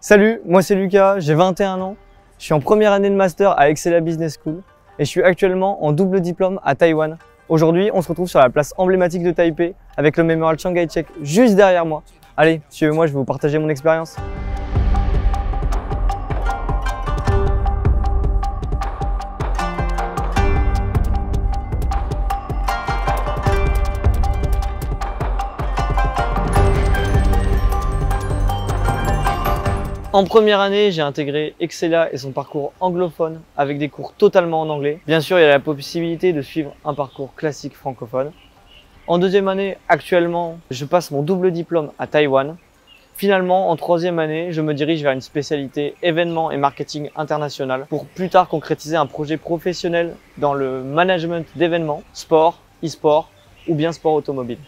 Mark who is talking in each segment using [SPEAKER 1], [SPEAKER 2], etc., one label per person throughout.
[SPEAKER 1] Salut, moi c'est Lucas, j'ai 21 ans, je suis en première année de master à Excelia Business School et je suis actuellement en double diplôme à Taïwan. Aujourd'hui, on se retrouve sur la place emblématique de Taipei avec le mémorial Chiang Kai-shek juste derrière moi. Allez, suivez-moi, je vais vous partager mon expérience. En première année, j'ai intégré Excelia et son parcours anglophone avec des cours totalement en anglais. Bien sûr, il y a la possibilité de suivre un parcours classique francophone. En deuxième année, actuellement, je passe mon double diplôme à Taïwan. Finalement, en troisième année, je me dirige vers une spécialité événements et marketing international pour plus tard concrétiser un projet professionnel dans le management d'événements, sport, e-sport ou bien sport automobile.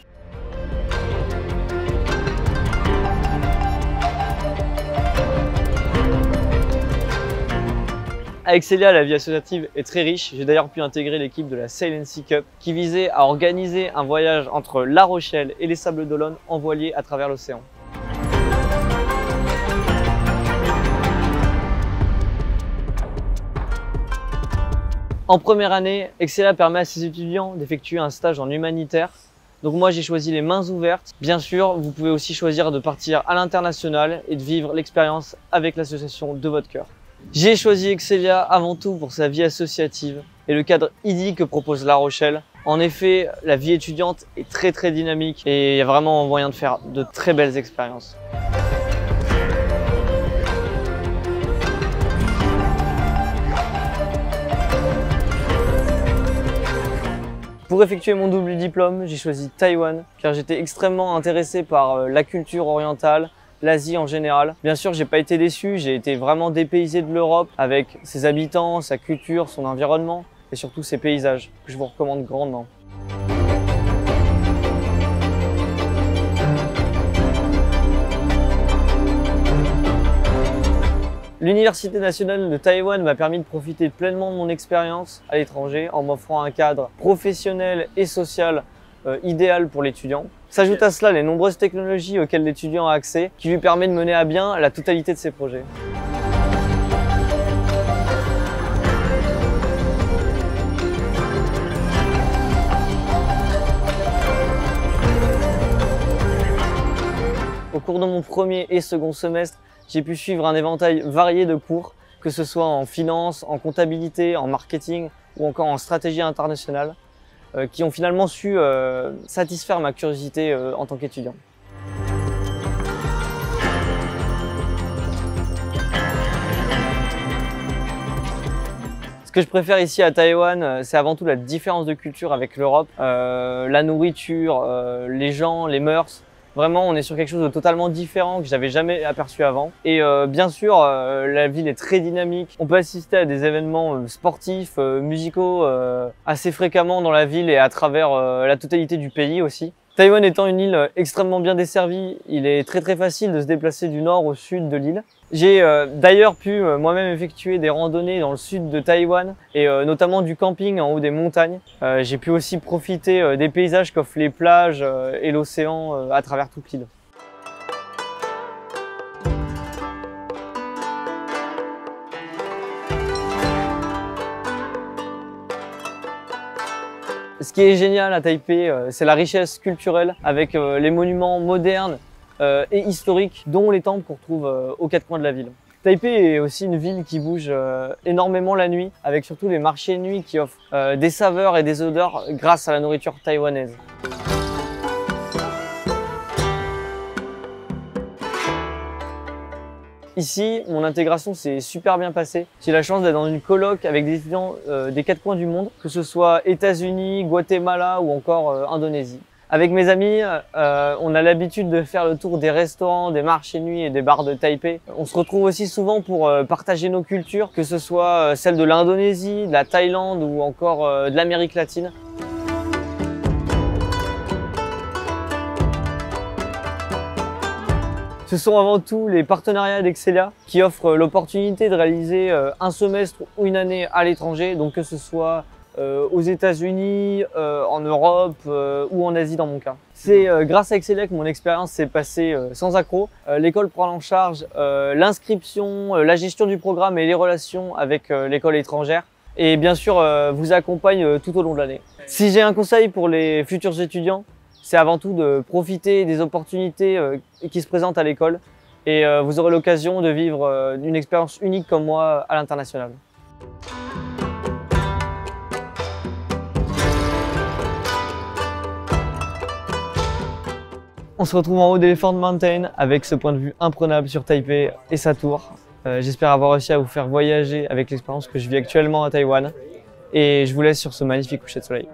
[SPEAKER 1] À Excelia, la vie associative est très riche. J'ai d'ailleurs pu intégrer l'équipe de la Sail & Sea Cup qui visait à organiser un voyage entre La Rochelle et les Sables d'Olonne en voilier à travers l'océan. En première année, Excelia permet à ses étudiants d'effectuer un stage en humanitaire. Donc moi j'ai choisi les mains ouvertes. Bien sûr, vous pouvez aussi choisir de partir à l'international et de vivre l'expérience avec l'association de votre cœur. J'ai choisi Excelia avant tout pour sa vie associative et le cadre idyllique que propose La Rochelle. En effet, la vie étudiante est très dynamique et il y a vraiment moyen de faire de très belles expériences. Pour effectuer mon double diplôme, j'ai choisi Taïwan car j'étais extrêmement intéressé par la culture orientale, l'Asie en général. Bien sûr, j'ai pas été déçu, j'ai été vraiment dépaysé de l'Europe avec ses habitants, sa culture, son environnement et surtout ses paysages que je vous recommande grandement. L'Université nationale de Taïwan m'a permis de profiter pleinement de mon expérience à l'étranger en m'offrant un cadre professionnel et social idéal pour l'étudiant. S'ajoute à cela les nombreuses technologies auxquelles l'étudiant a accès qui lui permet de mener à bien la totalité de ses projets. Au cours de mon premier et second semestre, j'ai pu suivre un éventail varié de cours, que ce soit en finance, en comptabilité, en marketing ou encore en stratégie internationale, qui ont finalement su satisfaire ma curiosité en tant qu'étudiant. Ce que je préfère ici à Taïwan, c'est avant tout la différence de culture avec l'Europe, la nourriture, les gens, les mœurs. Vraiment, on est sur quelque chose de totalement différent que j'avais jamais aperçu avant. Et bien sûr, la ville est très dynamique. On peut assister à des événements sportifs, musicaux assez fréquemment dans la ville et à travers la totalité du pays aussi. Taïwan étant une île extrêmement bien desservie, il est très facile de se déplacer du nord au sud de l'île. J'ai d'ailleurs pu moi-même effectuer des randonnées dans le sud de Taïwan et notamment du camping en haut des montagnes. J'ai pu aussi profiter des paysages qu'offrent les plages et l'océan à travers toute l'île. Ce qui est génial à Taipei, c'est la richesse culturelle avec les monuments modernes et historiques, dont les temples qu'on retrouve aux quatre coins de la ville. Taipei est aussi une ville qui bouge énormément la nuit, avec surtout les marchés de nuit qui offrent des saveurs et des odeurs grâce à la nourriture taïwanaise. Ici, mon intégration s'est super bien passée. J'ai la chance d'être dans une coloc avec des étudiants des quatre coins du monde, que ce soit États-Unis, Guatemala ou encore Indonésie. Avec mes amis, on a l'habitude de faire le tour des restaurants, des marchés de nuit et des bars de Taipei. On se retrouve aussi souvent pour partager nos cultures, que ce soit celle de l'Indonésie, de la Thaïlande ou encore de l'Amérique latine. Ce sont avant tout les partenariats d'Excelia qui offrent l'opportunité de réaliser un semestre ou une année à l'étranger, donc que ce soit aux États-Unis, en Europe ou en Asie dans mon cas. C'est grâce à Excelec que mon expérience s'est passée sans accroc. L'école prend en charge l'inscription, la gestion du programme et les relations avec l'école étrangère. Et bien sûr, vous accompagne tout au long de l'année. Si j'ai un conseil pour les futurs étudiants, c'est avant tout de profiter des opportunités qui se présentent à l'école. Et vous aurez l'occasion de vivre une expérience unique comme moi à l'international. On se retrouve en haut d'Elephant Mountain avec ce point de vue imprenable sur Taipei et sa tour. J'espère avoir réussi à vous faire voyager avec l'expérience que je vis actuellement à Taïwan. Et je vous laisse sur ce magnifique coucher de soleil.